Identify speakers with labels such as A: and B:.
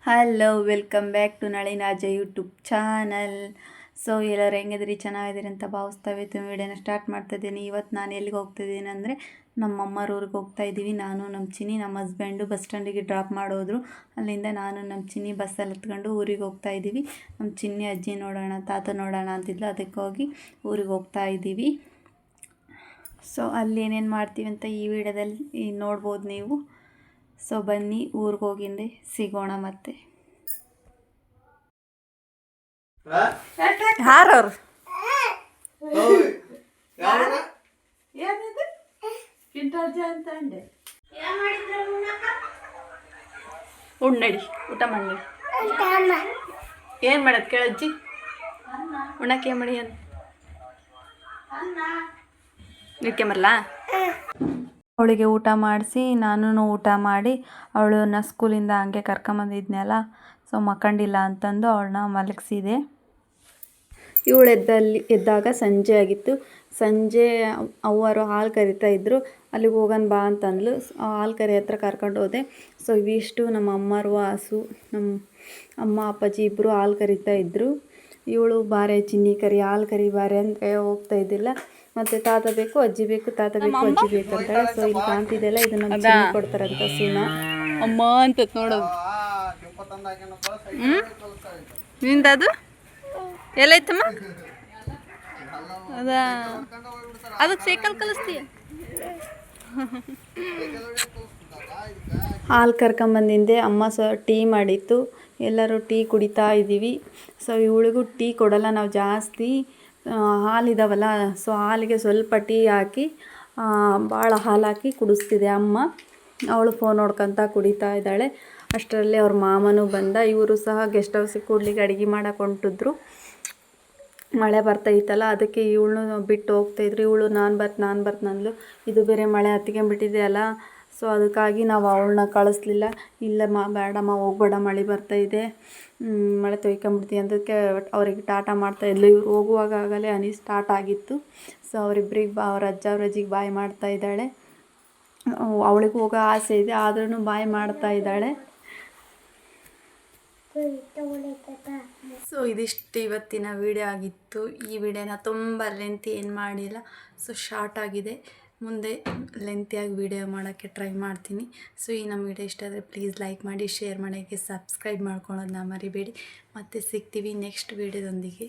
A: Hello, welcome back to ನಳಿನಾಜ YouTube channel. So ಎಲ್ಲರೂ ಹೆಂಗಿದ್ರಿ? ಚೆನ್ನಾಗಿದ್ದೀರಿ ಅಂತ ಭಾವಿಸ್ತಾ ವಿಡಿಯೋನ ಸ್ಟಾರ್ಟ್ ಮಾಡ್ತಾಯಿದ್ದೀನಿ. ಇವತ್ತು ನಾನು ಎಲ್ಲಿಗೆ ಹೋಗ್ತಾಯಿದ್ದೀನಿ ಅಂದರೆ ನಮ್ಮ ಅಮ್ಮರ ಊರಿಗೆ ಹೋಗ್ತಾಯಿದ್ದೀವಿ. ನಾನು ನಮ್ಮ ಚಿನ್ನಿ, ನಮ್ಮ ಹಸ್ಬೆಂಡು ಬಸ್ ಸ್ಟ್ಯಾಂಡಿಗೆ ಡ್ರಾಪ್ ಮಾಡೋದ್ರು. ಅಲ್ಲಿಂದ ನಾನು ನಮ್ಮ ಚಿನ್ನಿ ಬಸ್ಸಲ್ಲಿ ಹತ್ಕೊಂಡು ಊರಿಗೆ ಹೋಗ್ತಾಯಿದ್ದೀವಿ. ನಮ್ಮ ಚಿನ್ನಿ ಅಜ್ಜಿ ನೋಡೋಣ, ತಾತ ನೋಡೋಣ ಅಂತಿದ್ಲು, ಅದಕ್ಕೆ ಹೋಗಿ ಊರಿಗೆ ಹೋಗ್ತಾಯಿದ್ದೀವಿ. ಸೊ ಅಲ್ಲಿ ಏನೇನು ಮಾಡ್ತೀವಿ ಅಂತ ಈ ವಿಡಿಯೋದಲ್ಲಿ ನೋಡ್ಬೋದು ನೀವು. ಸೊ ಬನ್ನಿ, ಊರಿಗೆ ಹೋಗಿಂದೆ ಸಿಗೋಣ. ಮತ್ತೆ ಹಾರವ್ರು ಅಂತ ಅಂಡೆ ಉಣ್ಣಡಿ, ಊಟ ಮಾಡಿ. ಏನು ಮಾಡೋದು ಕೇಳಜ್ಜಿ? ಉಣ್ಣಕ್ಕೆ ಏನು ಮಾಡಿ ಅಂತ ಇಟ್ಕೊಂಬರಲ್ಲ. ಅವಳಿಗೆ ಊಟ ಮಾಡಿಸಿ ನಾನು ಊಟ ಮಾಡಿ ಅವಳನ್ನ ಸ್ಕೂಲಿಂದ ಹಂಗೆ ಕರ್ಕೊಂಬಂದಿದ್ನಲ್ಲ. ಸೊ ಮಕ್ಕಂಡಿಲ್ಲ ಅಂತಂದು ಅವಳನ್ನ ಮಲಗಿಸಿದೆ. ಇವಳು ಎದ್ದಾಗ ಸಂಜೆ ಆಗಿತ್ತು. ಸಂಜೆ ಅವರು ಹಾಲು ಕರಿತಾ ಇದ್ದರು. ಅಲ್ಲಿಗೆ ಹೋಗೋಣ ಬಾ ಅಂತಂದ್ಲು. ಹಾಲು ಕರಿ ಹತ್ರ ಕರ್ಕೊಂಡು ಹೋದೆ. ಸೊ ಇವಿಷ್ಟು ನಮ್ಮ ಅಮ್ಮರು ಹಸು, ನಮ್ಮ ಅಮ್ಮ ಅಪ್ಪಾಜಿ ಇಬ್ಬರು ಹಾಲು ಕರಿತಾ ಇದ್ದರು. ಇವಳು ಬಾರೆ ಚಿನ್ನಿ ಕರಿ, ಹಾಲು ಕರಿ ಬಾರೆ ಅಂತ ಹೋಗ್ತಾ ಇದ್ದಿಲ್ಲ. ಮತ್ತು ತಾತ ಬೇಕು, ಅಜ್ಜಿ ಬೇಕು, ತಾತ ಬೇಕು, ಅಜ್ಜಿ ಬೇಕು ಅಂತಾಳೆ. ಸೊ ಇಲ್ಲಿ ಕಾಣ್ತಿದ್ದೆಲ್ಲ ಇದು ನಮ್ಮ ಚಿನ್ನಿ ಕೊಡ್ತಾರಂತ ಸೀನಾ ಅಮ್ಮ ಅಂತ ನೋಡೋದು. ನಿಂದದು ಎಲ್ಲೈತಮ್ಮ? ಅದ ಅದಕ್ಕೆ ಸೈಕಲ್ ಕಲಿಸ್ತೀಯ? ಹಾಲು ಕರ್ಕೊಂಬಂದಿಂದೆ ಅಮ್ಮ ಟೀ ಮಾಡಿತ್ತು. ಎಲ್ಲರೂ ಟೀ ಕುಡಿತಾ ಇದ್ದೀವಿ. ಸೊ ಇವಳಿಗೂ ಟೀ ಕೊಡಲ್ಲ ನಾವು ಜಾಸ್ತಿ. ಹಾಲಿದಾವಲ್ಲ, ಸೊ ಹಾಲಿಗೆ ಸ್ವಲ್ಪ ಟೀ ಹಾಕಿ ಭಾಳ ಹಾಲು ಹಾಕಿ ಕುಡಿಸ್ತಿದೆ ಅಮ್ಮ. ಅವಳು ಫೋನ್ ನೋಡ್ಕೊತ ಕುಡಿತಾ ಇದ್ದಾಳೆ. ಅಷ್ಟರಲ್ಲಿ ಅವ್ರ ಮಾಮನೂ ಬಂದ. ಇವರು ಸಹ ಗೆಸ್ಟ್ ಹೌಸಿಗೆ ಕೂಡ್ಲಿಕ್ಕೆ ಅಡುಗೆ ಮಾಡಕ್ಕೆ ಹೊಂಟಿದ್ರು. ಮಳೆ ಬರ್ತೈತಲ್ಲ, ಅದಕ್ಕೆ ಇವಳನ್ನು ಬಿಟ್ಟು ಹೋಗ್ತಾಯಿದ್ರು. ಇವಳು ನಾನು ಬರ್ತೀನಂದ್ಲು. ಇದು ಬೇರೆ ಮಳೆ ಹತ್ಕೊಂಡ್ಬಿಟ್ಟಿದೆ ಅಲ್ಲ, ಸೊ ಅದಕ್ಕಾಗಿ ನಾವು ಅವಳನ್ನ ಕಳಿಸ್ಲಿಲ್ಲ. ಇಲ್ಲಮ್ಮ ಬೇಡಮ್ಮ ಹೋಗ್ಬೇಡ, ಮಳೆ ಬರ್ತಾಯಿದೆ, ಮಳೆ ತೊಯ್ಕೊಂಬಿಡ್ತೀವಿ ಅದಕ್ಕೆ ಅವ್ರಿಗೆ ಟಾಟಾ ಮಾಡ್ತಾಯಿದ್ಲು. ಇವ್ರು ಹೋಗುವಾಗ ಆಗಲೇ ಹನಿ ಸ್ಟಾರ್ಟ್ ಆಗಿತ್ತು. ಸೊ ಅವರಿಬ್ಬರಿಗೆ ಅವ್ರ ಅಜ್ಜಿಗೆ ಬಾಯ್ ಮಾಡ್ತಾ ಇದ್ದಾಳೆ. ಅವಳಿಗೆ ಹೋಗೋ ಆಸೆ ಇದೆ, ಆದ್ರೂ ಬಾಯ್ ಮಾಡ್ತಾ ಇದ್ದಾಳೆ. ಸೊ ಇದಿಷ್ಟು ಇವತ್ತಿನ ವಿಡಿಯೋ ಆಗಿತ್ತು. ಈ ವಿಡಿಯೋನ ತುಂಬ ಲೆಂತಿ ಏನು ಮಾಡಿಲ್ಲ, ಸೊ ಶಾರ್ಟ್ ಆಗಿದೆ. ಮುಂದೆ ಲೆಂತಿಯಾಗಿ ವಿಡಿಯೋ ಮಾಡೋಕ್ಕೆ ಟ್ರೈ ಮಾಡ್ತೀನಿ. ಸೊ ಈ ನಮ್ಮ ವಿಡಿಯೋ ಇಷ್ಟ ಆದರೆ ಪ್ಲೀಸ್ ಲೈಕ್ ಮಾಡಿ, ಶೇರ್ ಮಾಡೋಕ್ಕೆ, ಸಬ್ಸ್ಕ್ರೈಬ್ ಮಾಡ್ಕೊಳ್ಳೋದನ್ನ ಮರಿಬೇಡಿ. ಮತ್ತೆ ಸಿಗ್ತೀವಿ ನೆಕ್ಸ್ಟ್ ವಿಡಿಯೋದೊಂದಿಗೆ.